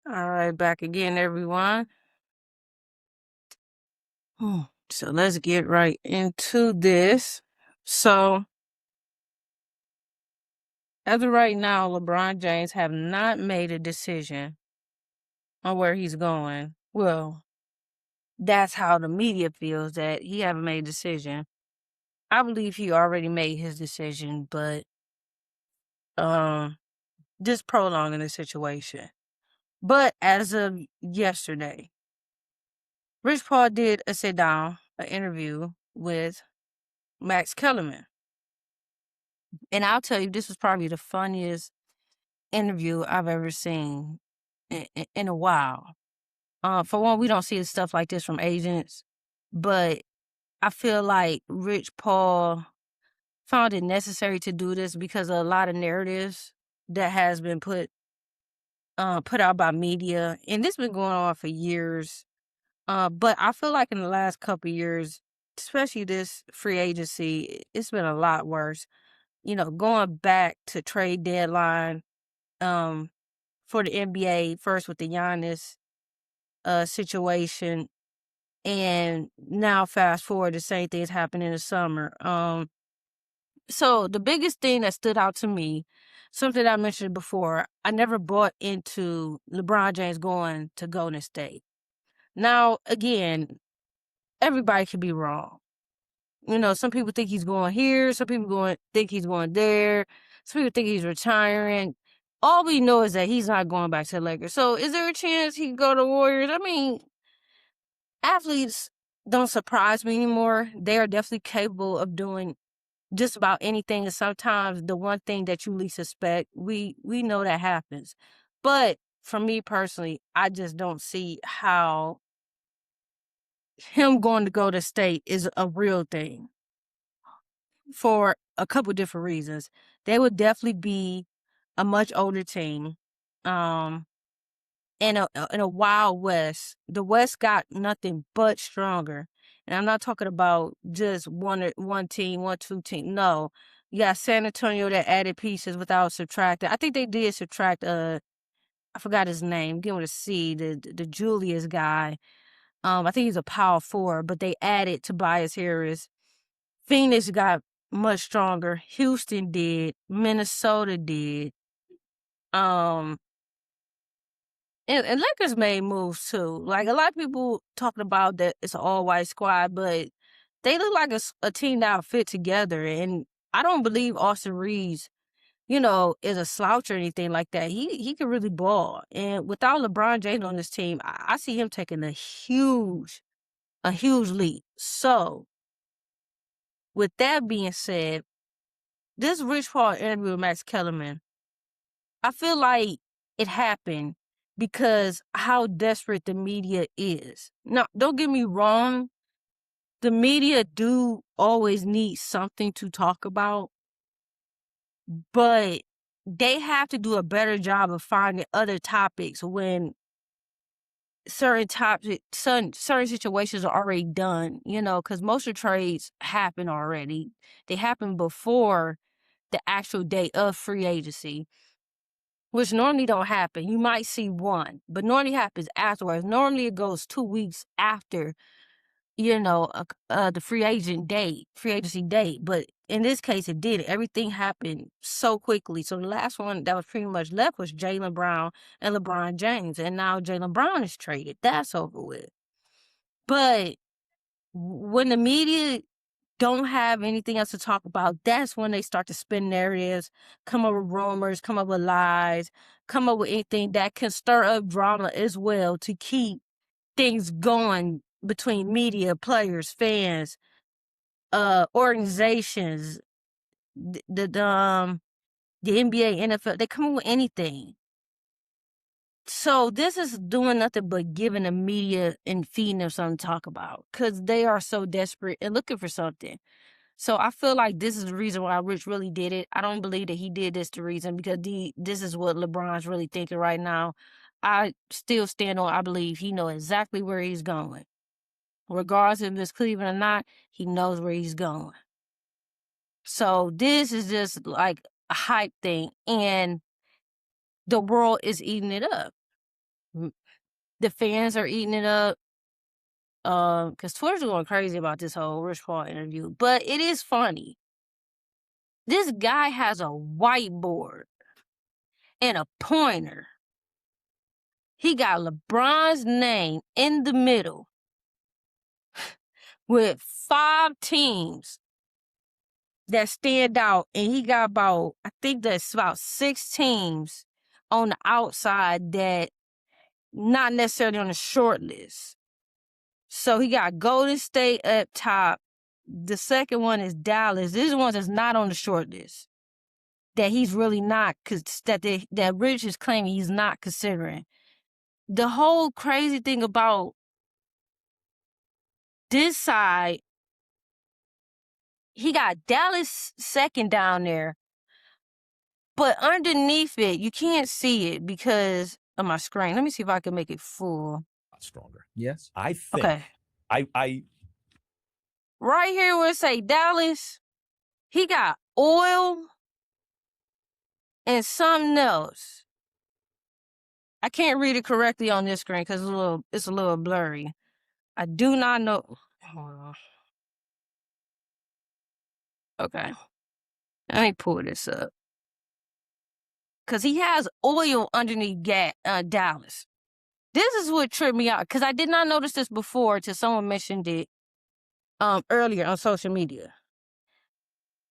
All right, back again, everyone. So let's get right into this. So, as of right now, LeBron James have not made a decision on where he's going. Well, that's how the media feels, that he haven't made a decision. I believe he already made his decision, but just prolonging the situation. But as of yesterday, Rich Paul did a sit down, an interview with Max Kellerman. And I'll tell you, this was probably the funniest interview I've ever seen in a while. For one, we don't see stuff like this from agents, but I feel like Rich Paul found it necessary to do this because of a lot of narratives that has been put out by media, and this been going on for years. But I feel like in the last couple of years, especially this free agency, it's been a lot worse. Going back to trade deadline, for the NBA, first with the Giannis situation, and now fast forward, the same thing is happening in the summer. So the biggest thing that stood out to me, something I mentioned before, I never bought into LeBron James going to Golden State. Now, again, everybody could be wrong. Some people think he's going here, some people think he's going there, some people think he's retiring. All we know is that he's not going back to the Lakers. So is there a chance he could go to Warriors? I mean, athletes don't surprise me anymore. They are definitely capable of doing just about anything. And sometimes the one thing that you least suspect, we know that happens. But for me personally, I just don't see how him going to go to state is a real thing for a couple different reasons. They would definitely be a much older team. In a Wild West, the West got nothing but stronger. And I'm not talking about just one team, 2 team. No, you got San Antonio that added pieces without subtracting. I think they did subtract. I forgot his name. Begin with a C. The Julius guy. I think he's a power forward, but they added Tobias Harris. Phoenix got much stronger. Houston did. Minnesota did. Um, and Lakers made moves too. Like a lot of people talking about that it's an all-white squad, but they look like a team that fit together. And I don't believe Austin Reeves, is a slouch or anything like that. He can really ball. And without LeBron James on this team, I see him taking a huge leap. So with that being said, this Rich Paul interview with Max Kellerman, I feel like it happened because how desperate the media is. Now, don't get me wrong. The media do always need something to talk about, but they have to do a better job of finding other topics when certain situations are already done, because most of the trades happen already. They happen before the actual day of free agency, which normally don't happen. You might see one, but normally happens afterwards. Normally it goes 2 weeks after, the free agency date. But in this case, it did. Everything happened so quickly. So the last one that was pretty much left was Jaylen Brown and LeBron James. And now Jaylen Brown is traded. That's over with. But when the media don't have anything else to talk about, that's when they start to spin narratives, come up with rumors, come up with lies, come up with anything that can stir up drama as well to keep things going between media, players, fans, organizations, the NBA, NFL. They come up with anything. So this is doing nothing but giving the media and feeding them something to talk about because they are so desperate and looking for something. So I feel like this is the reason why Rich really did it. I don't believe that he did this the reason because this is what LeBron's really thinking right now. I still stand on, I believe he knows exactly where he's going. Regardless if it's Cleveland or not, he knows where he's going. So this is just like a hype thing, and the world is eating it up. The fans are eating it up. Because Twitter's going crazy about this whole Rich Paul interview. But it is funny. This guy has a whiteboard and a pointer. He got LeBron's name in the middle with 5 teams that stand out. And he got about, I think that's about 6 teams on the outside that not necessarily on the short list. So he got Golden State up top. The second one is Dallas. These are the ones that's not on the short list. That he's really not, that Rich is claiming he's not considering. The whole crazy thing about this side, he got Dallas second down there, but underneath it, you can't see it because of my screen. Let me see if I can make it full. Stronger. Yes. I think. Okay. I Right here where it say Dallas, he got oil and something else. I can't read it correctly on this screen because it's a little blurry. I do not know. Hold on. Okay. Let me pull this up. Because he has oil underneath Dallas. This is what tripped me out. Because I did not notice this before until someone mentioned it earlier on social media.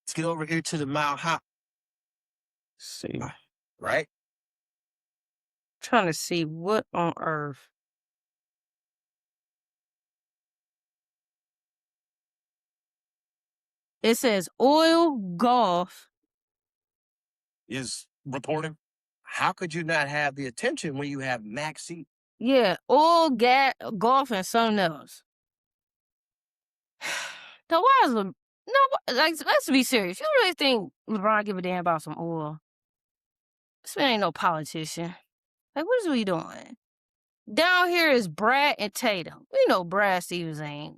Let's get over here to the Mile High. See. Right? Trying to see what on earth. It says oil golf is reporting. How could you not have the attention when you have Maxey? Yeah, oil, golf, and something else. So why is let's be serious. You really think LeBron give a damn about some oil? This man ain't no politician. Like, what is we doing? Down here is Brad and Tatum. We know Brad Stevens ain't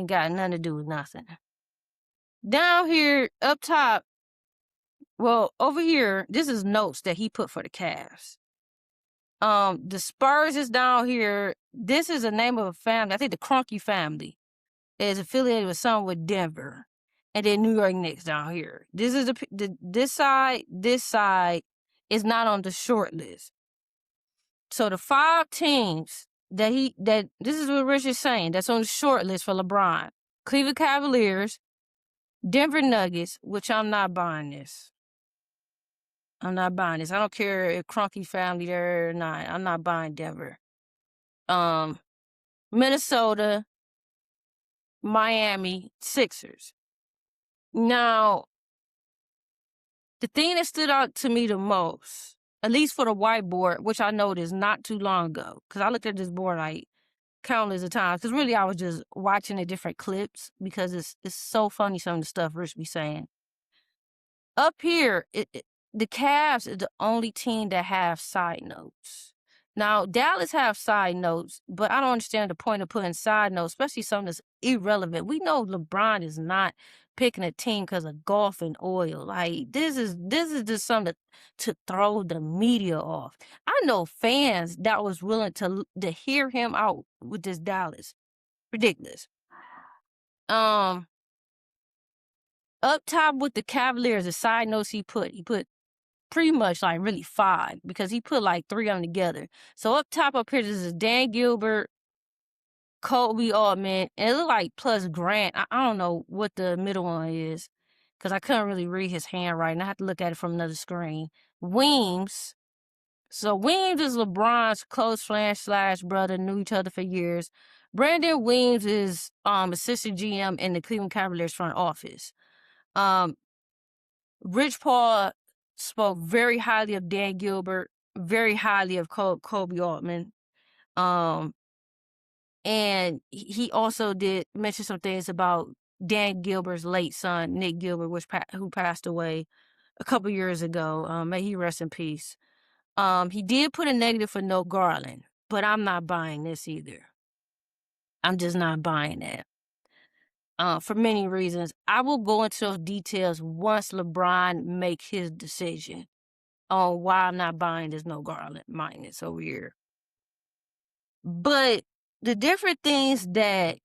got nothing to do with nothing. Down here, up top, well, over here, this is notes that he put for the Cavs. The Spurs is down here. This is the name of a family. I think the Kroenke family is affiliated with someone with Denver. And then New York Knicks down here. This is this side is not on the short list. So the 5 teams that this is what Rich is saying, that's on the short list for LeBron. Cleveland Cavaliers, Denver Nuggets, which I'm not buying this. I'm not buying this. I don't care if Kroenke family there or not. I'm not buying Denver. Minnesota, Miami, Sixers. Now, the thing that stood out to me the most, at least for the whiteboard, which I noticed not too long ago, because I looked at this board like countless of times, because really I was just watching the different clips because it's so funny some of the stuff Rich be saying. Up here, the Cavs is the only team that have side notes. Now, Dallas have side notes, but I don't understand the point of putting side notes, especially something that's irrelevant. We know LeBron is not picking a team because of golf and oil. Like, this is just something to throw the media off. I know fans that was willing to hear him out with this Dallas. Ridiculous. Up top with the Cavaliers, the side notes he put pretty much like really 5 because he put like 3 of them together. So up top up here, this is Dan Gilbert, Kobe Altman, and it look like plus Grant. I don't know what the middle one is because I couldn't really read his handwriting. I have to look at it from another screen. Weems. So Weems is LeBron's close friend / brother, knew each other for years. Brandon Weems is assistant GM in the Cleveland Cavaliers front office. Rich Paul spoke very highly of Dan Gilbert, very highly of Kobe Altman. And he also did mention some things about Dan Gilbert's late son, Nick Gilbert, who passed away a couple years ago. May he rest in peace. He did put a negative for no Garland, but I'm not buying this either. I'm just not buying that. For many reasons. I will go into those details once LeBron makes his decision on why I'm not buying this no Garland minus over here. But the different things that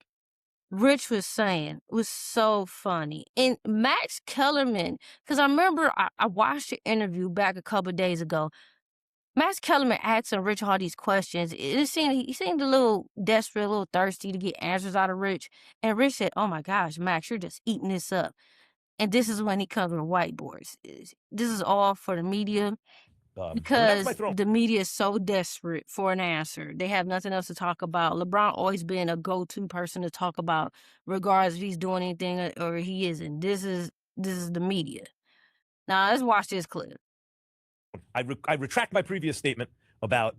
Rich was saying was so funny. And Max Kellerman, because I remember I watched the interview back a couple of days ago. Max Kellerman asking Rich all these questions. He seemed a little desperate, a little thirsty to get answers out of Rich. And Rich said, "Oh my gosh, Max, you're just eating this up." And this is when he covered whiteboards. This is all for the media because the media is so desperate for an answer. They have nothing else to talk about. LeBron always been a go-to person to talk about, regardless if he's doing anything or he isn't. This is the media. Now let's watch this clip. I retract my previous statement about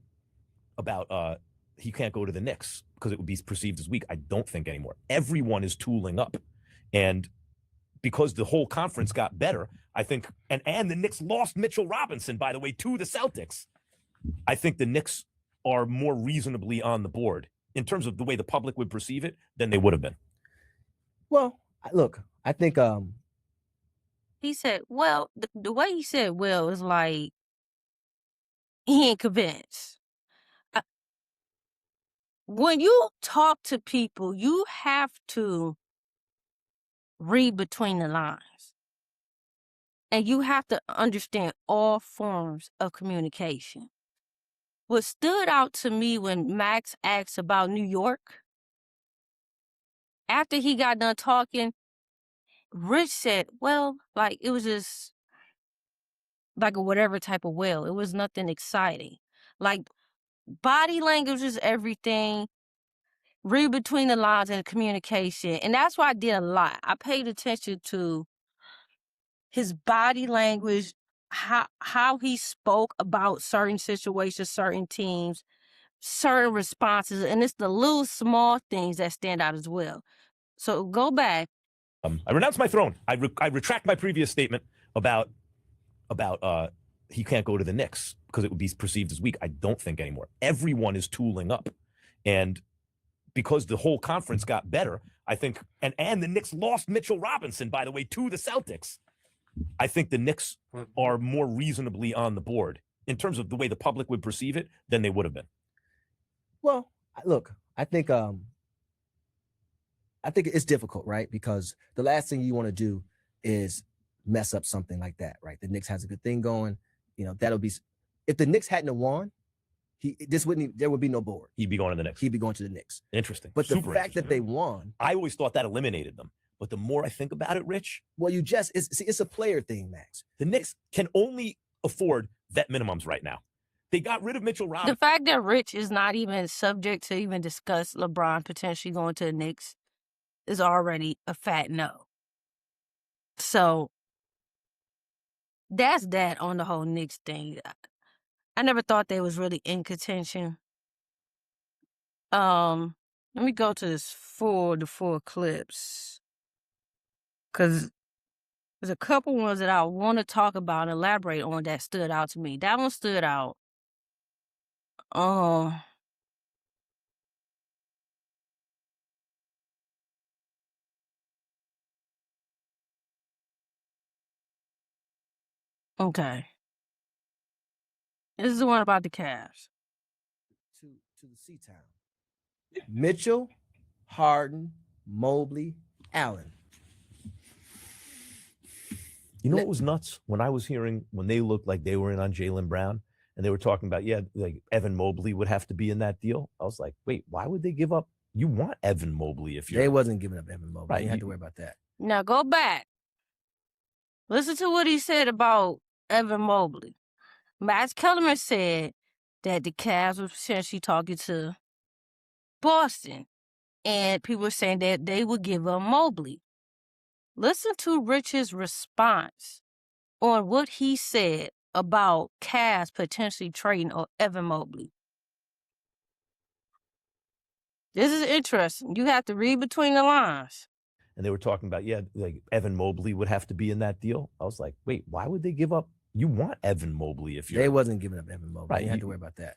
he can't go to the Knicks because it would be perceived as weak. I don't think anymore. Everyone is tooling up, and because the whole conference got better, I think, and the Knicks lost Mitchell Robinson, by the way, to the Celtics. I think the Knicks are more reasonably on the board in terms of the way the public would perceive it than they would have been. Well, look, I think he said, well, the way he said, well, is like he ain't convinced. When you talk to people, you have to read between the lines. And you have to understand all forms of communication. What stood out to me when Max asked about New York, after he got done talking, Rich said, well, like it was just like a whatever type of well. It was nothing exciting. Like body language is everything. Read between the lines and communication. And that's why I did a lot. I paid attention to his body language, how he spoke about certain situations, certain teams, certain responses, and it's the little small things that stand out as well. So go back. I renounce my throne. I retract my previous statement about he can't go to the Knicks because it would be perceived as weak. I don't think anymore. Everyone is tooling up, and because the whole conference got better, I think, and the Knicks lost Mitchell Robinson, by the way, to the Celtics. I think the Knicks are more reasonably on the board in terms of the way the public would perceive it than they would have been. Well, look, I think it's difficult, right? Because the last thing you want to do is mess up something like that, right? The Knicks has a good thing going. You know, that'll be, if the Knicks hadn't have won, there would be no board. He'd be going to the Knicks. He'd be going to the Knicks. Interesting. But the fact that they won, I always thought that eliminated them. But the more I think about it, Rich, well, it's a player thing, Max. The Knicks can only afford vet minimums right now. They got rid of Mitchell Robinson. The fact that Rich is not even subject to even discuss LeBron potentially going to the Knicks is already a fat no. So that's that on the whole Knicks thing. I never thought they was really in contention. Let me go to the full clips. Because there's a couple ones that I want to talk about and elaborate on that stood out to me. That one stood out. Okay. This is the one about the Cavs. To the C-Town. Mitchell, Harden, Mobley, Allen. You know what was nuts? When I was hearing, when they looked like they were in on Jaylen Brown, and they were talking about, like Evan Mobley would have to be in that deal. I was like, wait, why would they give up? You want Evan Mobley if you're... They wasn't giving up Evan Mobley. Right, you had to worry about that. Now go back. Listen to what he said about Evan Mobley. Max Kellerman said that the Cavs were potentially talking to Boston, and people were saying that they would give up Mobley. Listen to Rich's response on what he said about Cavs potentially trading Evan Mobley. This is interesting. You have to read between the lines. And they were talking about, like Evan Mobley would have to be in that deal. I was like, wait, why would they give up? You want Evan Mobley if you're... They wasn't giving up Evan Mobley. Right, you had to worry about that.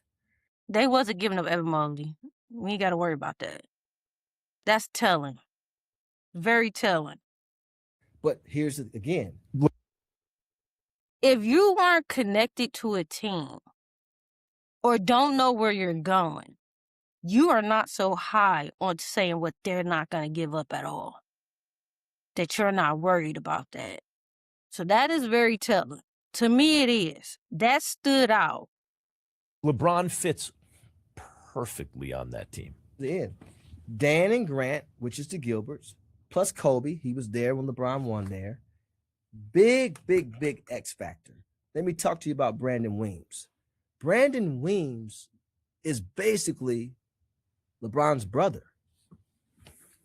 They wasn't giving up Evan Mobley. We ain't got to worry about that. That's telling. Very telling. But here's it again. If you weren't connected to a team or don't know where you're going, you are not so high on saying what they're not going to give up at all, that you're not worried about that. So that is very telling. To me, it is. That stood out. LeBron fits perfectly on that team. The end. Dan and Grant, which is the Gilberts, plus Kobe. He was there when LeBron won there. Big X factor. Let me talk to you about Brandon Weems. Brandon Weems is basically LeBron's brother.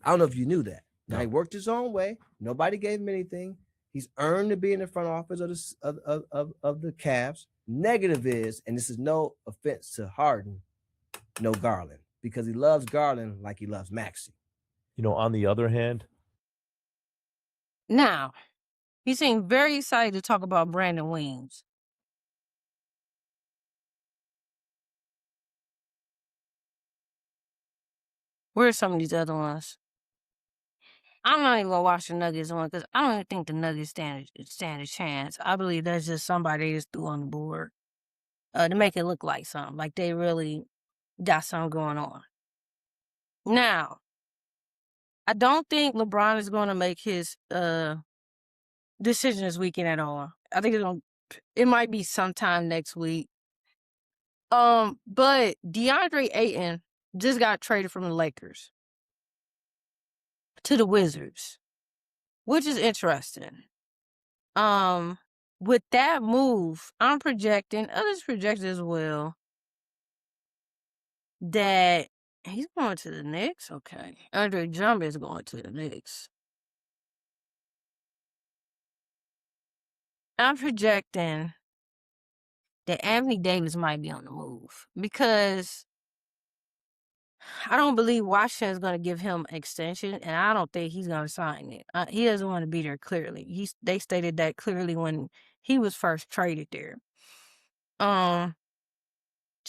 I don't know if you knew that. Now, he worked his own way. Nobody gave him anything. He's earned to be in the front office of the Cavs. Negative is, and this is no offense to Harden, no Garland, because he loves Garland like he loves Maxey. You know, on the other hand, Now, he seemed very excited to talk about Brandon Weems. Where are some of these other ones? I'm not even going to watch the Nuggets one because I don't even think the Nuggets stand a chance. I believe that's just somebody they just threw on the board to make it look like something, like they really got something going on. Now, I don't think LeBron is going to make his decision this weekend at all. I think it might be sometime next week. But DeAndre Ayton just got traded from the Lakers to the Wizards, which is interesting. With that move, I'm projecting, others project as well, that he's going to the Knicks. Okay. Andre Drummond is going to the Knicks. I'm projecting that Anthony Davis might be on the move because I don't believe Washington is going to give him an extension, and I don't think he's going to sign it. He doesn't want to be there clearly. They stated that clearly when he was first traded there.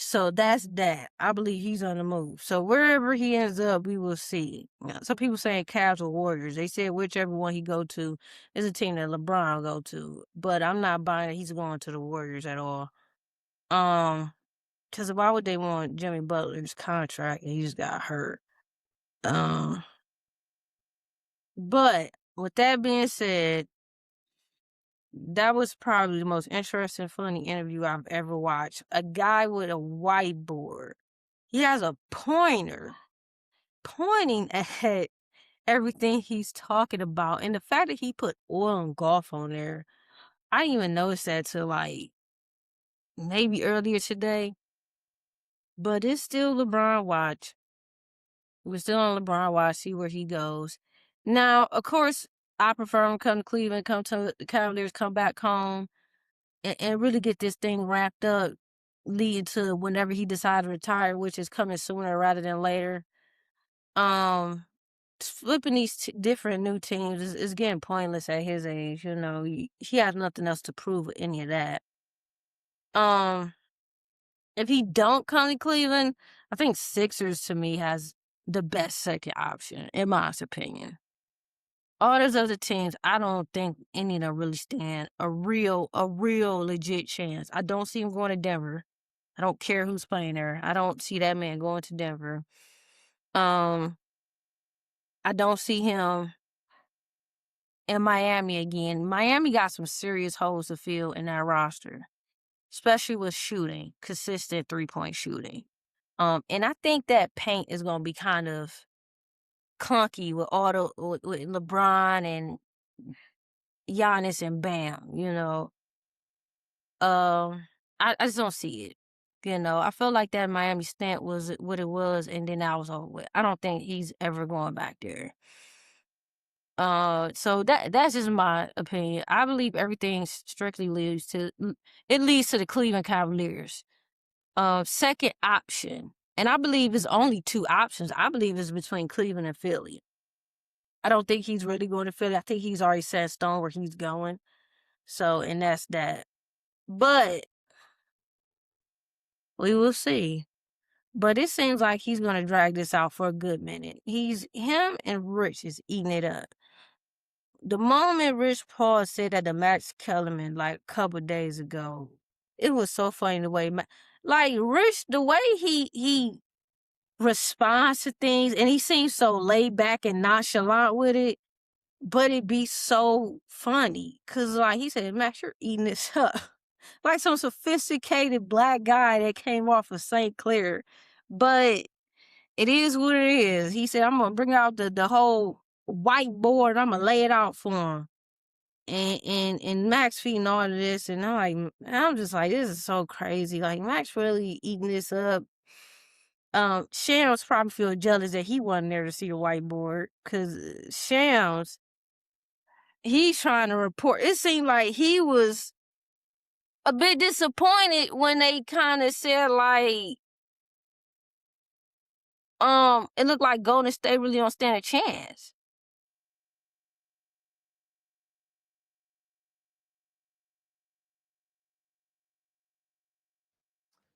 So that's that. I believe he's on the move. So wherever he ends up, we will see. Some people saying Cavs or Warriors. They said whichever one he go to is a team that LeBron will go to. But I'm not buying it. He's going to the Warriors at all. Because why would they want Jimmy Butler's contract and he just got hurt? But with that being said, that was probably the most interesting, funny interview I've ever watched. A guy with a whiteboard. He has a pointer pointing at everything he's talking about. And the fact that he put oil and golf on there, I didn't even notice that till like maybe earlier today. But it's still LeBron watch. We're still on LeBron watch, see where he goes. Now, of course, I prefer him come to Cleveland, come to the Cavaliers, come back home, and really get this thing wrapped up, leading to whenever he decides to retire, which is coming sooner rather than later. Flipping these different new teams is getting pointless at his age. You know, he has nothing else to prove with any of that. If he don't come to Cleveland, I think Sixers to me has the best second option, in my opinion. All those other teams, I don't think any of them really stand a real legit chance. I don't see him going to Denver. I don't care who's playing there. I don't see that man going to Denver. I don't see him in Miami again. Miami got some serious holes to fill in that roster, especially with shooting, consistent three-point shooting. And I think that paint is going to be kind of clunky with with LeBron and Giannis and Bam, you know. I just don't see it. You know, I feel like that Miami stint was what it was, and then I was over with. I don't think he's ever going back there. So that's just my opinion. I believe everything strictly leads to the Cleveland Cavaliers. Second option, and I believe it's only two options. I believe it's between Cleveland and Philly. I don't think he's really going to Philly. I think he's already set in stone where he's going. So, and that's that. But we will see. But it seems like he's going to drag this out for a good minute. Him and Rich is eating it up. The moment Rich Paul said that to Max Kellerman like a couple days ago, it was so funny the way, like Rich, the way he responds to things, and he seems so laid back and nonchalant with it, but it be so funny. Cause like he said, Max, you're eating this up. Like some sophisticated black guy that came off of St. Clair. But it is what it is. He said, I'm gonna bring out the whole whiteboard, I'm gonna lay it out for him. And Max feeding all of this, and I'm just like, this is so crazy. Like Max really eating this up. Shams probably feel jealous that he wasn't there to see the whiteboard, because Shams, he's trying to report. It seemed like he was a bit disappointed when they kind of said like, it looked like Golden State really don't stand a chance.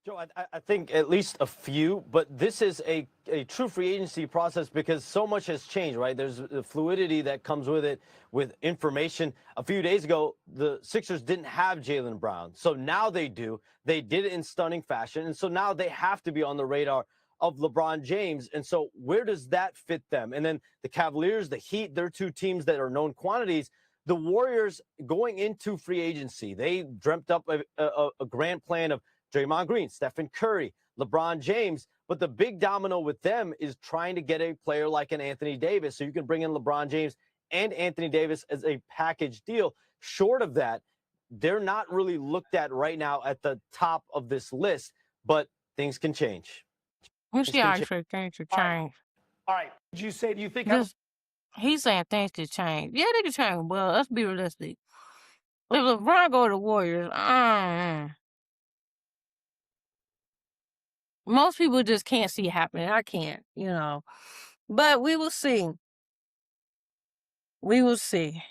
Joe, I think at least a few, but this is a true free agency process because so much has changed, right? There's the fluidity that comes with it, with information. A few days ago, the Sixers didn't have Jaylen Brown. So now they do. They did it in stunning fashion. And so now they have to be on the radar of LeBron James. And so where does that fit them? And then the Cavaliers, the Heat, they're two teams that are known quantities. The Warriors going into free agency, they dreamt up a grand plan of Draymond Green, Stephen Curry, LeBron James. But the big domino with them is trying to get a player like an Anthony Davis. So you can bring in LeBron James and Anthony Davis as a package deal. Short of that, they're not really looked at right now at the top of this list, but things can change. What's the actual things to change? All right. Did you say, do you think He's saying things could change. Yeah, they could change. Well, let's be realistic. If LeBron go to the Warriors, most people just can't see it happening. I can't, But we will see. We will see.